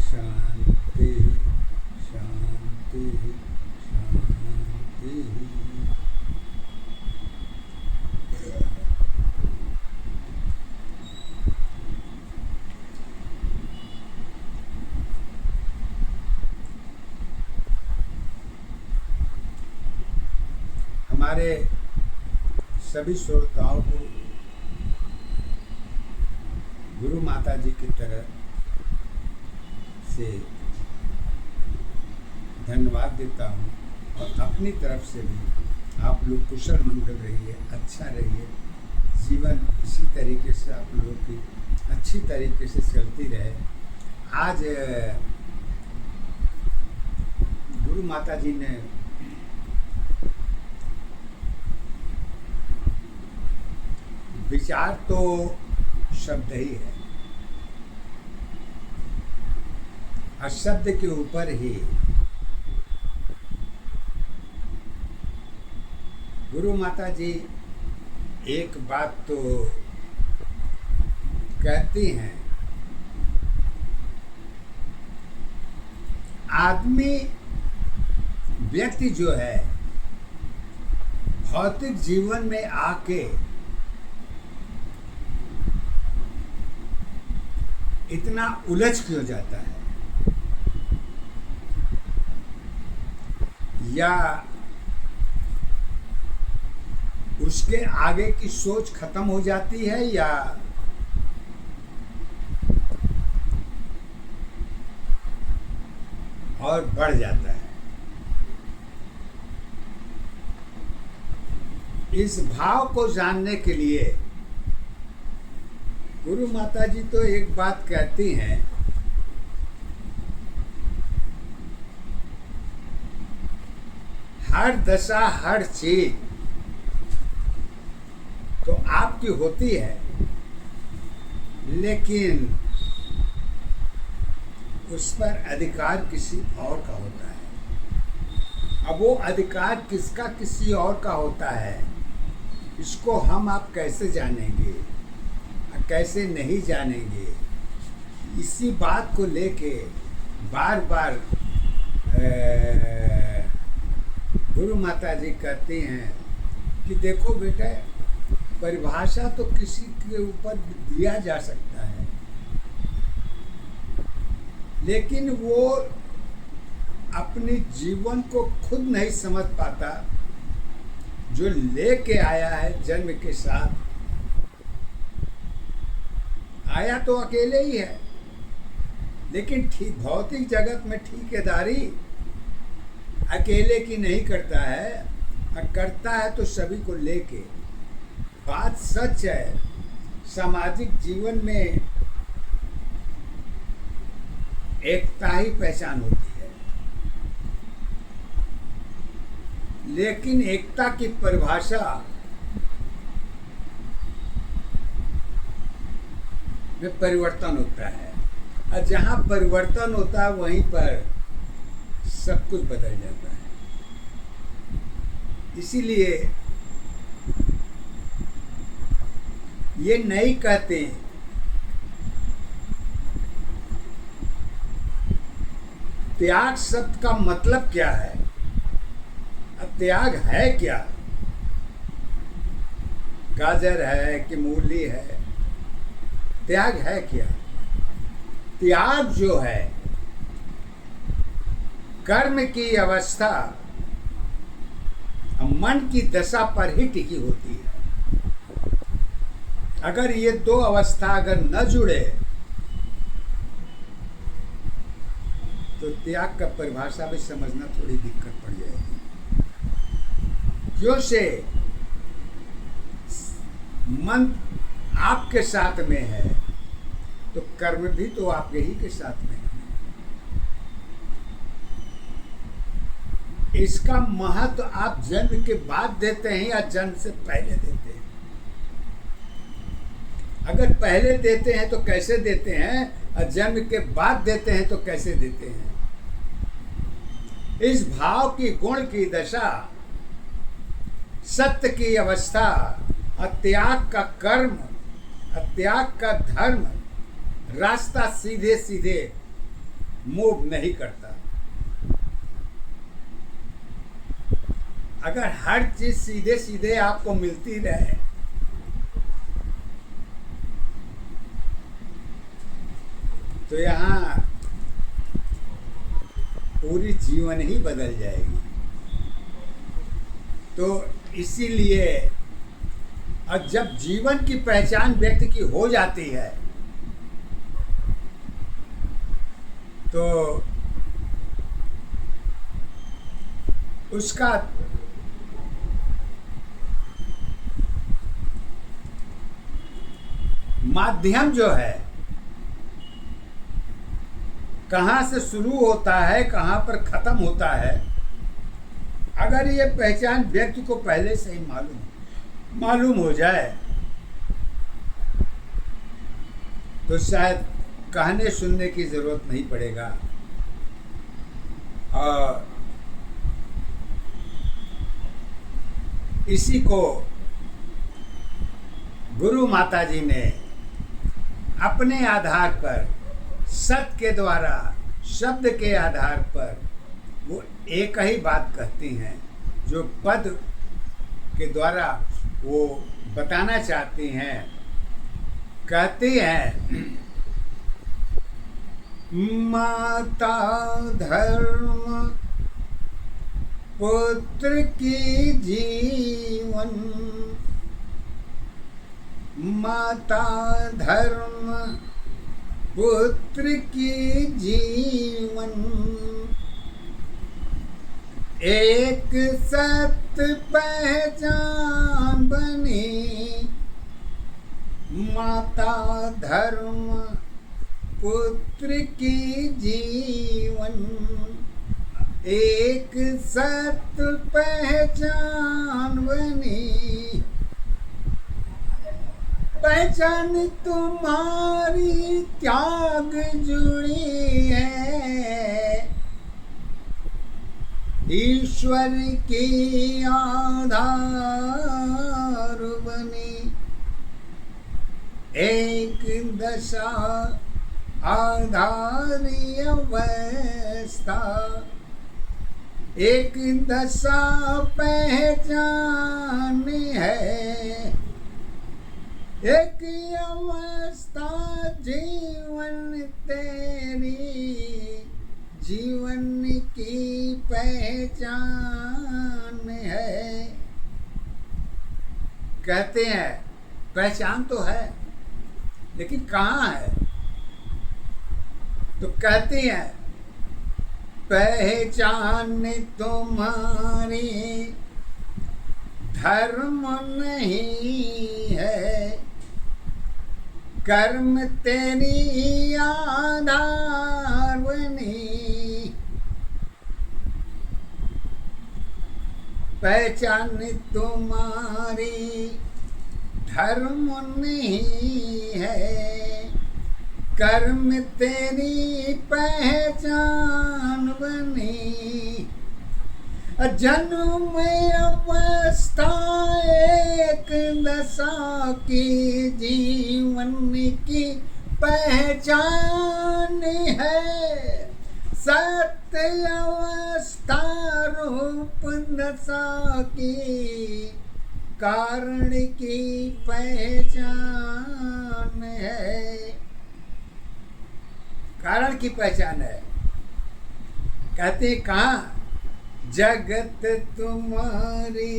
शांति शांति शांति। हमारे सभी श्रोताओं को गुरु माता जी की तरफ से धन्यवाद देता हूँ और अपनी तरफ से भी आप लोग कुशल मंगल रहिए, अच्छा रहिए, जीवन इसी तरीके से आप लोगों की अच्छी तरीके से चलती रहे। आज गुरु माता जी ने विचार तो शब्द ही है और शब्द के ऊपर ही गुरु माता जी एक बात तो कहती हैं, आदमी व्यक्ति जो है भौतिक जीवन में आके इतना उलझ क्यों जाता है, या उसके आगे की सोच खत्म हो जाती है या और बढ़ जाता है। इस भाव को जानने के लिए गुरु माता जी तो एक बात कहती हैं, हर दशा हर चीज तो आपकी होती है, लेकिन उस पर अधिकार किसी और का होता है। अब वो अधिकार किसका किसी और का होता है, इसको हम आप कैसे जानेंगे, कैसे नहीं जानेंगे। इसी बात को लेके बार बार गुरु माता जी कहती हैं कि देखो बेटा, परिभाषा तो किसी के ऊपर दिया जा सकता है, लेकिन वो अपने जीवन को खुद नहीं समझ पाता। जो लेके आया है जन्म के साथ, आया तो अकेले ही है, लेकिन भौतिक जगत में ठेकेदारी अकेले की नहीं करता है, और करता है तो सभी को लेके। बात सच है, सामाजिक जीवन में एकता ही पहचान होती है, लेकिन एकता की परिभाषा में परिवर्तन होता है, और जहाँ परिवर्तन होता है वहीं पर सब कुछ बदल जाता है। इसीलिए ये नहीं कहते त्याग शब्द का मतलब क्या है, अब त्याग है क्या, गाजर है कि मूली है, त्याग है क्या। त्याग जो है कर्म की अवस्था मन की दशा पर ही टिकी होती है। अगर ये दो अवस्था अगर न जुड़े तो त्याग का परिभाषा भी समझना थोड़ी दिक्कत पड़ जाएगी। क्यों से मन आपके साथ में है तो कर्म भी तो आपके ही के साथ में है। इसका महत्व आप जन्म के बाद देते हैं या जन्म से पहले देते हैं। अगर पहले देते हैं तो कैसे देते हैं, और जन्म के बाद देते हैं तो कैसे देते हैं। इस भाव की गुण की दशा, सत्य की अवस्था, त्याग का कर्म, त्याग का धर्म रास्ता सीधे सीधे मूव नहीं करता। अगर हर चीज सीधे सीधे आपको मिलती रहे तो यहाँ पूरी जीवन ही बदल जाएगी। तो इसीलिए अब जब जीवन की पहचान व्यक्ति की हो जाती है तो उसका माध्यम जो है, कहाँ से शुरू होता है, कहाँ पर खत्म होता है, अगर ये पहचान व्यक्ति को पहले से ही मालूम हो जाए तो शायद कहने सुनने की जरूरत नहीं पड़ेगा। और इसी को गुरु माता जी ने अपने आधार पर, सत्य के द्वारा, शब्द के आधार पर वो एक ही बात कहती हैं जो पद के द्वारा वो बताना चाहती हैं। कहती हैं, माता धर्म पुत्र की जीवन, माता धर्म पुत्र की जीवन, एक सत्य पहचान बनी, माता धर्म पुत्र की जीवन, एक सत्य पहचान बनी, पहचान तुम्हारी त्याग जुड़ी है, ईश्वर की आधार बनी, एक दशा आधारी अवस्था, एक दशा पहचान है, एक अवस्था जीवन तेरी, जीवन की पहचान है। कहते हैं पहचान तो है लेकिन कहाँ है, तो कहती हैं पहचान तुम्हारी धर्म नहीं है, कर्म तेरी आधार बनी, पहचान तुम्हारी धर्म नहीं है, कर्म तेरी पहचान बनी, जन्म अवस्था एक दशा की जीवन की पहचान है, सत्य अवस्था रूप दशा की कारण की पहचान है, कारण की पहचान है। कहते कहाँ, जगत तुम्हारी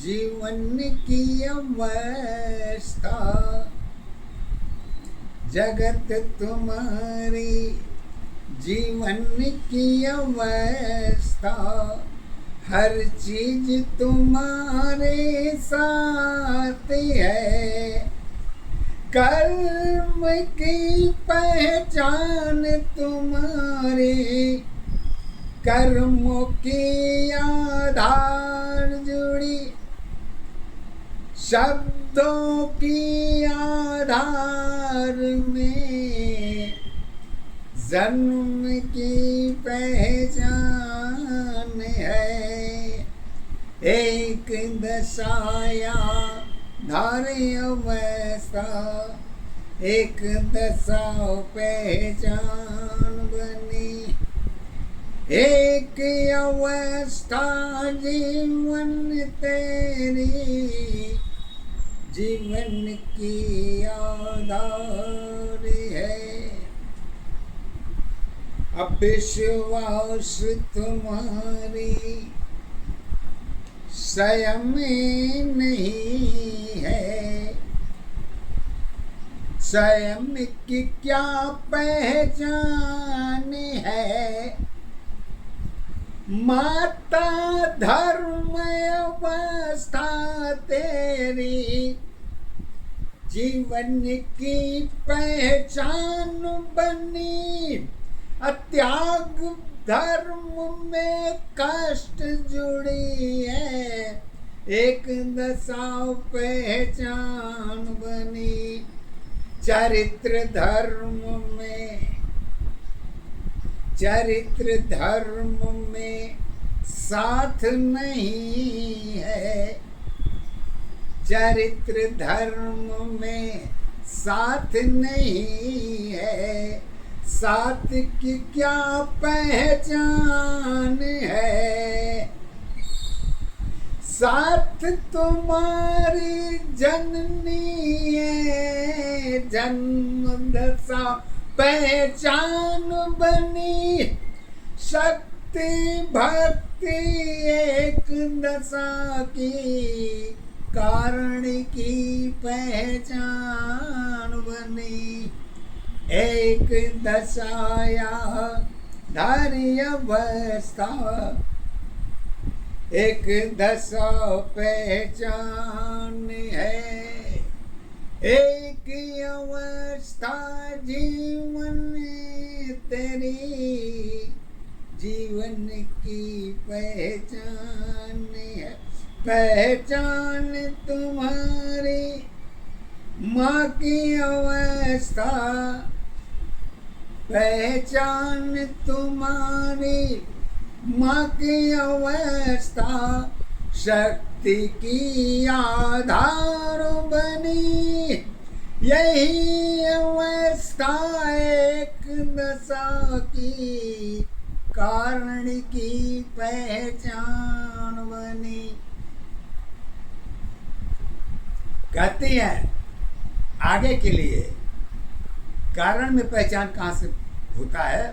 जीवन की अवस्था, जगत तुम्हारी जीवन की अवस्था, हर चीज तुम्हारे साथ है, कर्म की पहचान तुम्हारी, कर्मों की आधार जुड़ी, शब्दों की आधार में जन्म की पहचान है, एक दशाया धारे अवस्था, एक दशा पहचान बनी, एक अवस्था जीवन तेरी, जीवन की आधार है। अब विश्वास तुम्हारी स्वयं में नहीं है, स्वयं की क्या पहचान है। माता धर्म अवस्था तेरी, जीवन की पहचान बनी। त्याग धर्म में कष्ट जुड़ी है, एक दशा पहचान बनी। चरित्र धर्म में साथ नहीं है, चरित्र धर्म में साथ नहीं है। साथ की क्या पहचान है, साथ तुम्हारी जननी है, जन्म दशा पहचान बनी। शक्ति भक्ति एक दशा की, कारण की पहचान बनी। एक दशाया धारी अवस्था, एक दशा पहचान है, एक अवस्था जीवन तेरी, जीवन की पहचान है। पहचान तुम्हारी माँ की अवस्था, पहचान तुम्हारी माँ की अवस्था, शक्ति की आधार बनी। यही अवस्था एक दशा की, कारण की पहचान बनी। कहती है आगे के लिए कारण में पहचान कहाँ से होता है,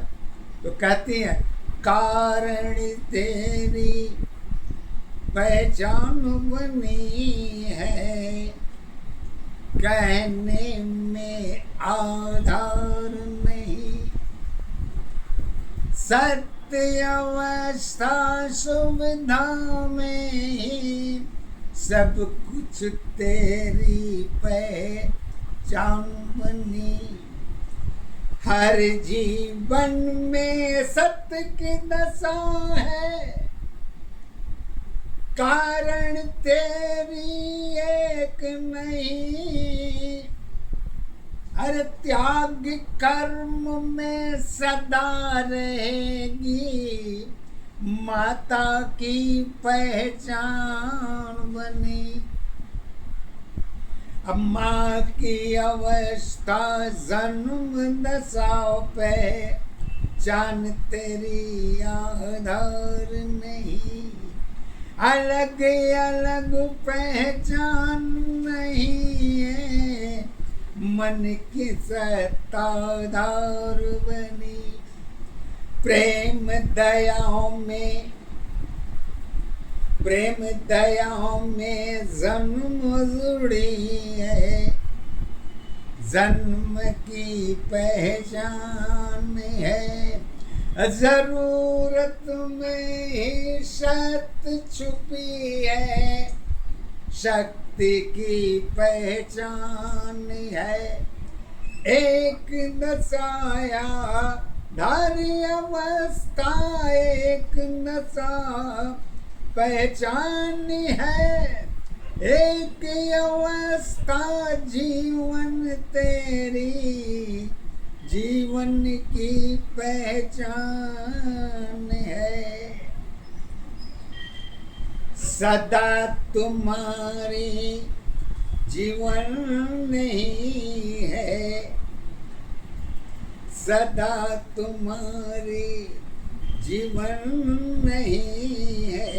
तो कहती है कारण तेरी पहचान बनी है, कहने में आधार नहीं। सत्य अवस्था सुविधा में ही, सब कुछ तेरी पहचान बनी। हर जीवन में सत्य की दशा है, कारण तेरी एक नहीं। हर त्याग कर्म में सदा रहेगी, माता की पहचान बनी। अब माँ की अवस्था जन्म दशा पहचान तेरी आधार नहीं। अलग अलग पहचान नहीं है, मन की सत्ताधार बनी। प्रेम दया में जन्म जुड़ी है, जन्म की पहचान है। जरूरत में ही सत्य छुपी है, शक्ति की पहचान है। एक दशाया धारी अवस्था, एक दशा पहचान है। एक अवस्था जीवन तेरी, जीवन की पहचान है। सदा तुम्हारी जीवन नहीं है, सदा तुम्हारी जीवन नहीं है।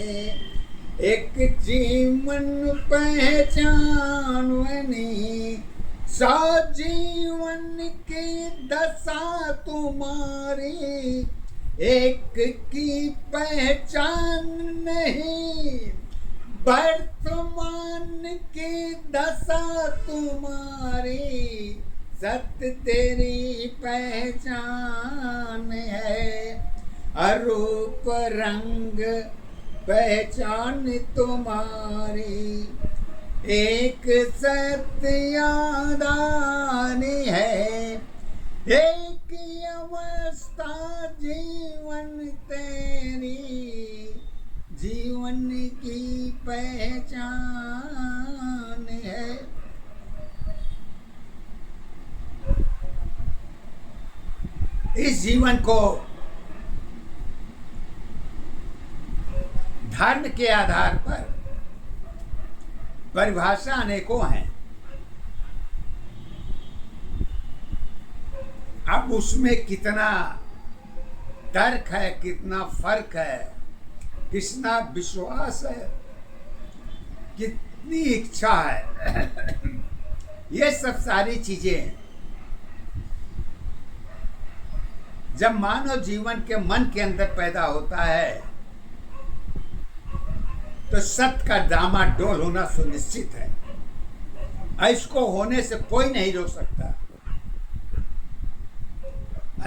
एक जीवन पहचान बनी, सौ जीवन की दशा तुम्हारी, एक की पहचान नहीं। वर्तमान की दशा तुम्हारी, सत्य तेरी पहचान है। अरूप रंग पहचान तुम्हारी, एक सत्य आधार है। एक अवस्था जीवन तेरी, जीवन की पहचान है। इस जीवन को धर्म के आधार पर परिभाषा अनेकों हैं। अब उसमें कितना तर्क है, कितना फर्क है, कितना विश्वास है, कितनी इच्छा है, ये सब सारी चीजें जब मानव जीवन के मन के अंदर पैदा होता है तो सत्य का डामाडोल होना सुनिश्चित है। इसको होने से कोई नहीं रोक सकता।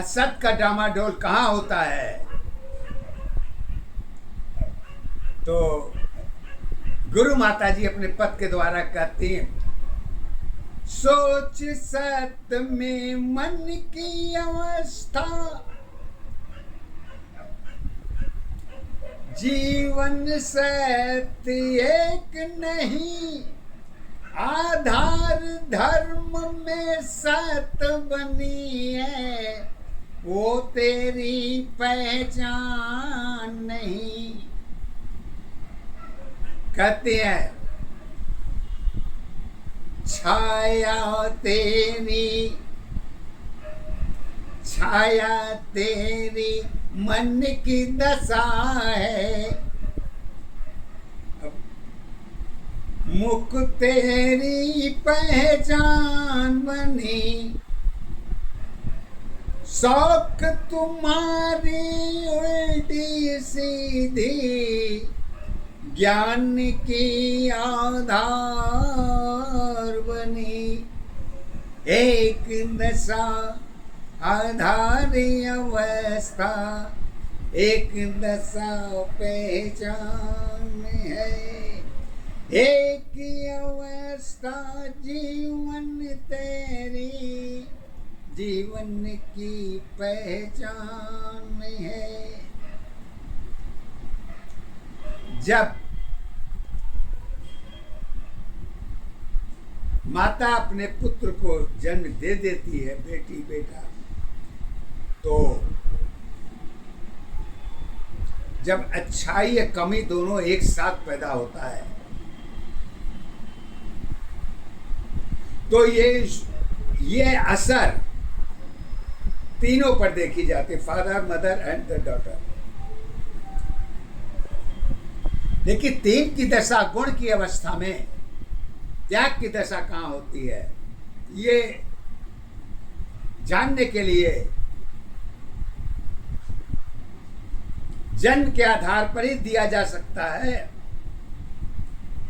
सत्य का डामाडोल कहाँ होता है? तो गुरु माता जी अपने पद के द्वारा कहती हैं, सोच सत्य में मन की अवस्था, जीवन सत्य एक नहीं, आधार धर्म में सत्य बनी है, वो तेरी पहचान नहीं। कहते हैं छाया तेरी, छाया तेरी मन की दशा है, मुख तेरी पहचान बनी, शौक तुम्हारी उल्टी सीधी, ज्ञान की आधार बनी। एक दशा आधारी अवस्था, एक दशा पहचान है। एक अवस्था जीवन तेरी, जीवन की पहचान है। जब माता अपने पुत्र को जन्म दे देती है, बेटी बेटा, तो जब अच्छाई या कमी दोनों एक साथ पैदा होता है तो ये असर तीनों पर देखी जाती, father mother and the daughter. लेकिन तीन की दशा गुण की अवस्था में त्याग की दशा कहाँ होती है, ये जानने के लिए जन्म के आधार पर ही दिया जा सकता है।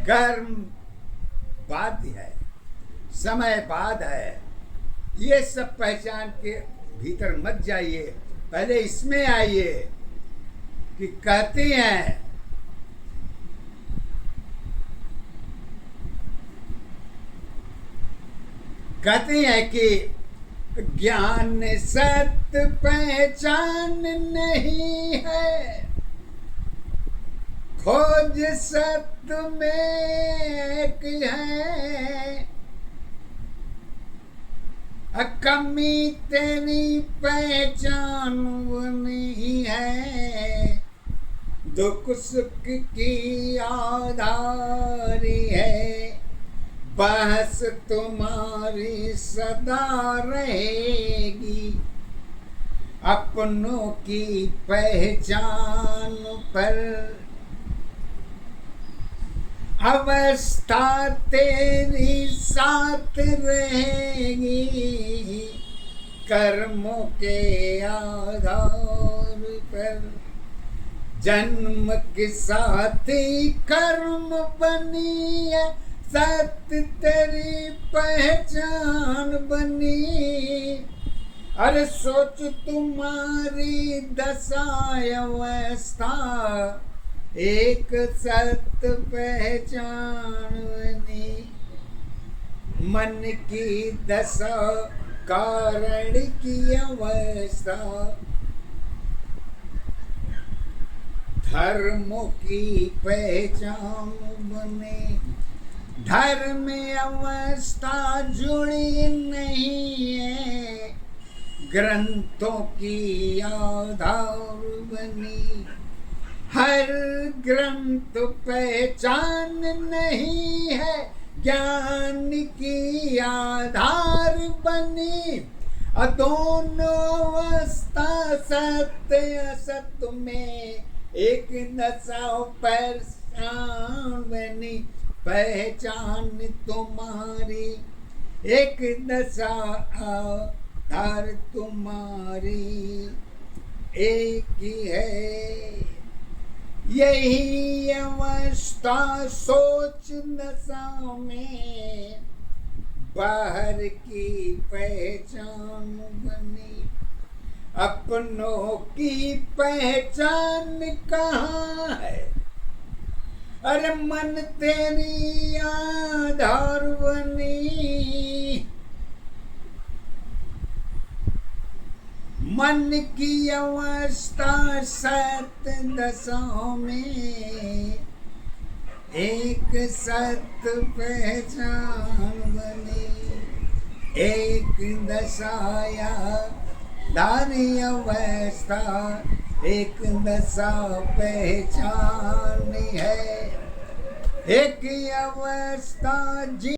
कर्म बाध्य है, समय बाद है, ये सब पहचान के भीतर मत जाइए, पहले इसमें आइए कि कहते हैं कि ज्ञान सत्य पहचान नहीं है, खोज सत्य में एक है। कमी तेरी पहचान नहीं है, दुख सुख की आधारी है, बहस तुम्हारी सदा रहेगी, अपनों की पहचान पर। अवस्था तेरी साथ रहेगी, कर्मों के आधार पर। जन्म के साथ ही कर्म बनी है, सत्य तेरी पहचान बनी। अरे सोच तुम्हारी दशा अवस्था, एक सत्य पहचान बनी। मन की दशा कारण की अवस्था, धर्मों की पहचान बने। धर्म अवस्था जुड़ी नहीं है, ग्रंथों की आधार बनी। हर ग्रंथ पहचान नहीं है, ज्ञान की आधार बनी। दोनों अवस्था सत्य असत्य में एक दशा पहचान बनी। पहचान तुम्हारी एक दशा, आधार तुम्हारी एक ही है। यही अवस्था सोच दशा में बाहर की पहचान बनी। अपनों की पहचान कहाँ है, अरे मन तेरी आधार बनी। मन की अवस्था सत्य दशाओं में एक सत्य पहचान बनी। एक दशाया धारी अवस्था, एक दशा पहचान है। एक अवस्था जी